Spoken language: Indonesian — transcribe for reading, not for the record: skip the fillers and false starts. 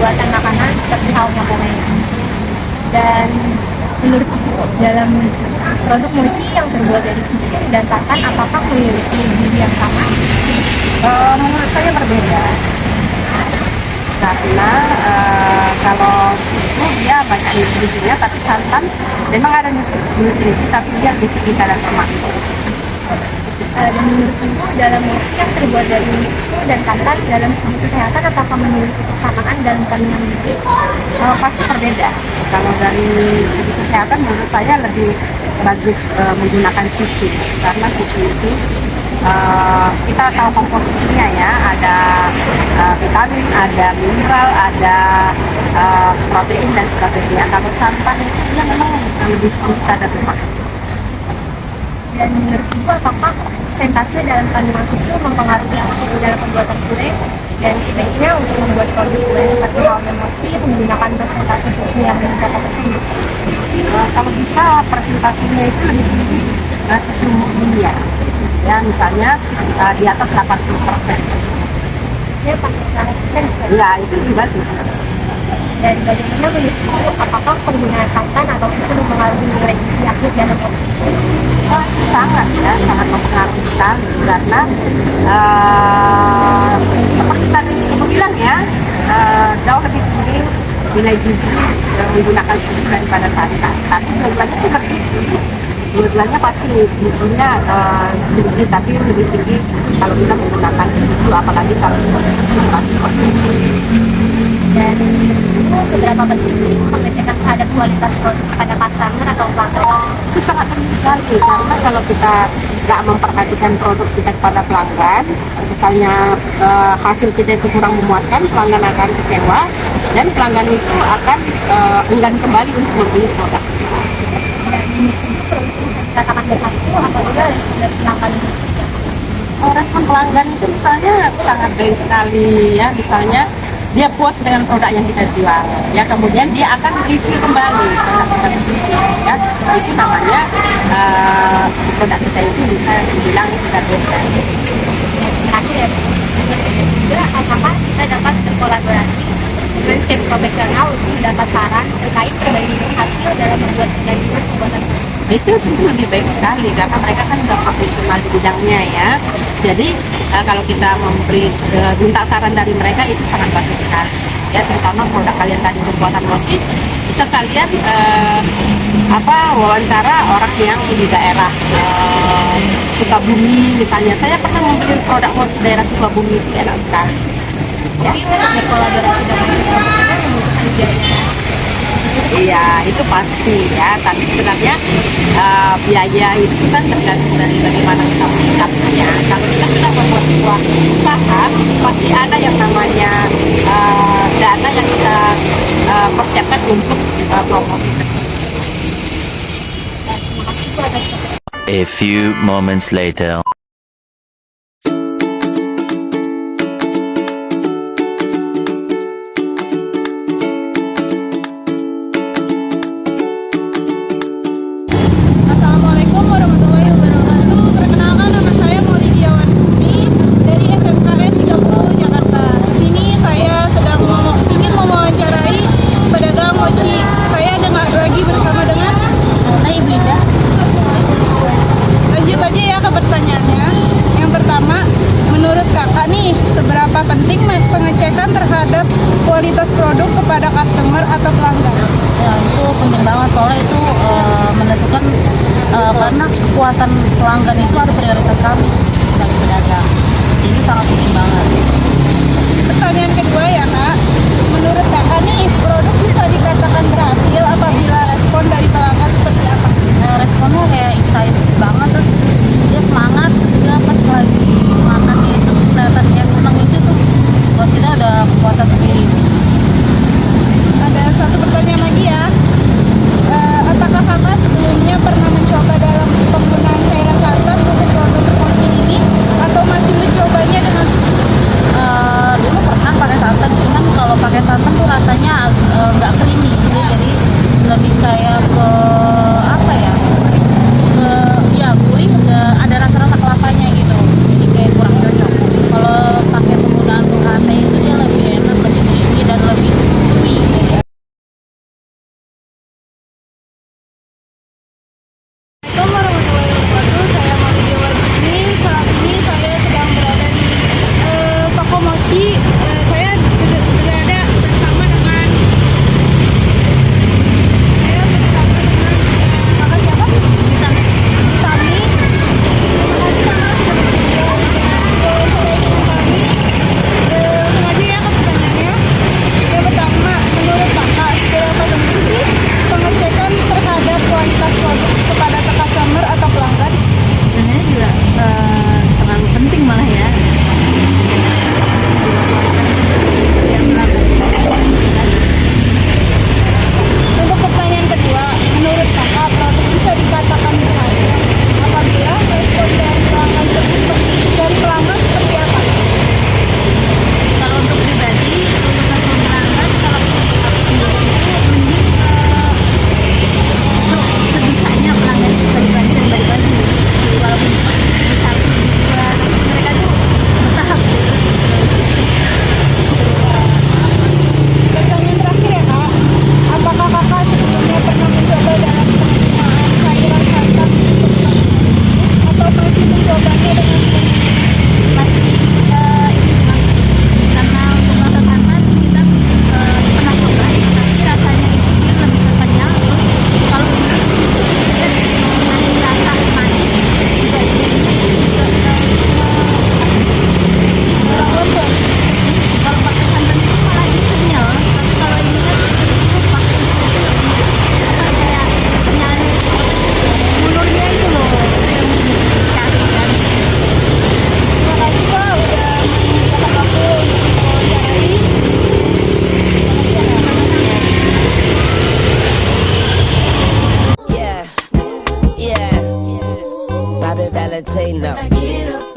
pembuatan makanan seperti halnya gorengan. Dan menurut Ibu, dalam produk mochi yang terbuat dari susu dan santan, apakah memiliki gizi yang sama? Menurut saya berbeda karena kalau susu dia banyak nutrisinya, tapi santan memang ada nutrisi tapi dia lebih tinggi kadar lemak. Dan menurut Ibu, dalam mochi yang terbuat dari susu dan santan dalam segi kesehatan, apakah memiliki kesamaan dalam kandungan gizi? Pasti berbeda. Kalau dari segi kesehatan menurut saya lebih bagus menggunakan susu karena susu itu kita tahu komposisinya ya, ada vitamin, ada mineral, ada protein dan sebagainya. Kalau santan itu dia memang lebih tinggi kadar lemak. Dan menurut Ibu, apakah persentase dalam kandungan susu mempengaruhi hasil dalam pembuatan kue? Dan sebaiknya untuk membuat produk kue seperti halnya mochi menggunakan persentase susu yang berapa persen? Kalau bisa presentasinya itu lebih tinggi susu dunia. Ya misalnya di atas 80%. Ya, pakai 100%. Ya itu lebih bagus. Dan bagaimana menurut Ibu, apakah penggunaan santan atau susu mempengaruhi nilai gizi akhir dalam mochi? Itu sangat mempengaruhi sekali karena seperti tadi Ibu bilang ya, jauh lebih tinggi nilai gizi menggunakan susu daripada santan. Tapi dua-duanya sih bergizi, dua-duanya pasti gizinya tinggi, tapi lebih tinggi kalau kita menggunakan susu, apalagi kalau susu Dan itu seberapa penting sih pengecekan terhadap kualitas produk pada customer atau pelanggan? itu sangat penting sekali karena kalau kita nggak memperhatikan produk kita kepada pelanggan, misalnya hasil kita itu kurang memuaskan, pelanggan akan kecewa dan pelanggan itu akan enggan kembali untuk membeli produk. Dan itu katakan berhasil apabila sudah pelanggan. Respon pelanggan itu misalnya sangat baik sekali ya, misalnya dia puas dengan produk yang kita jual ya, kemudian dia akan review kembali produk kita ya, itu namanya produk kita itu bisa dibilang kita best. Terakhir juga, apakah kita dapat berkolaborasi dengan tim profesional untuk dapat saran terkait perbaikan hasil dalam membuat jaringan pembuatan? Itu tentu lebih baik sekali karena mereka kan sudah profesional di bidangnya ya. Jadi kalau kita minta saran dari mereka itu sangat bagus sekali ya, terutama produk kalian tadi pembuatan mochi bisa kalian wawancara orang yang di daerah Sukabumi misalnya. Saya pernah membeli produk mochi daerah Sukabumi, itu enak sekali. Jadi untuk berkolaborasi dengan tim profesional membutuhkan biaya. Iya, itu pasti ya. Tapi sebenarnya biaya itu kan tergantung dari bagaimana kita menyikapinya. Kalau kita sudah membuat sebuah usaha, pasti ada yang namanya dana yang kita persiapkan untuk promosi tersebut. Terima kasih Bu atas A few moments later. Assalamualaikum warahmatullahi wabarakatuh. Perkenalkan, nama saya Maulidia Warsuni dari SMKN 30 Jakarta. Di sini saya sedang ingin mewawancarai pedagang mochi. Saya lagi bersama dengan saya Ibu Ida. Lanjut aja ya ke pertanyaannya. Yang pertama, menurut kakak nih, seberapa penting pengecekan terhadap kualitas produk kepada customer atau pelanggan? Ya, itu penting banget soalnya itu menentukan karena kepuasan pelanggan itu ada prioritas kami sebagai pedagang. Ini sangat penting banget. Pertanyaan kedua ya kak, menurut kakak nih produk bisa dikatakan berhasil apabila respon dari pelanggan seperti apa? Responnya kayak excited banget, terus dia semangat, terus dia pas lagi makan itu kelihatan dia senang, itu tuh buat kita ada kepuasan sendiri. Ada satu pertanyaan lagi ya. Apakah kakak sebelumnya pernah mencoba dalam penggunaan cairan santan untuk produk mochi ini atau masih mencobanya dengan susu? Dulu pernah pakai santan, cuman kalau pakai santan tuh rasanya nggak creamy gitu, jadi lebih kayak ke apa ya, ke ya gurih, ada rasa-rasa kelapanya gitu, jadi kayak kurang cocok. Kalau pakai penggunaan UHT itu dia lebih enak, lebih creamy dan lebih Valentino.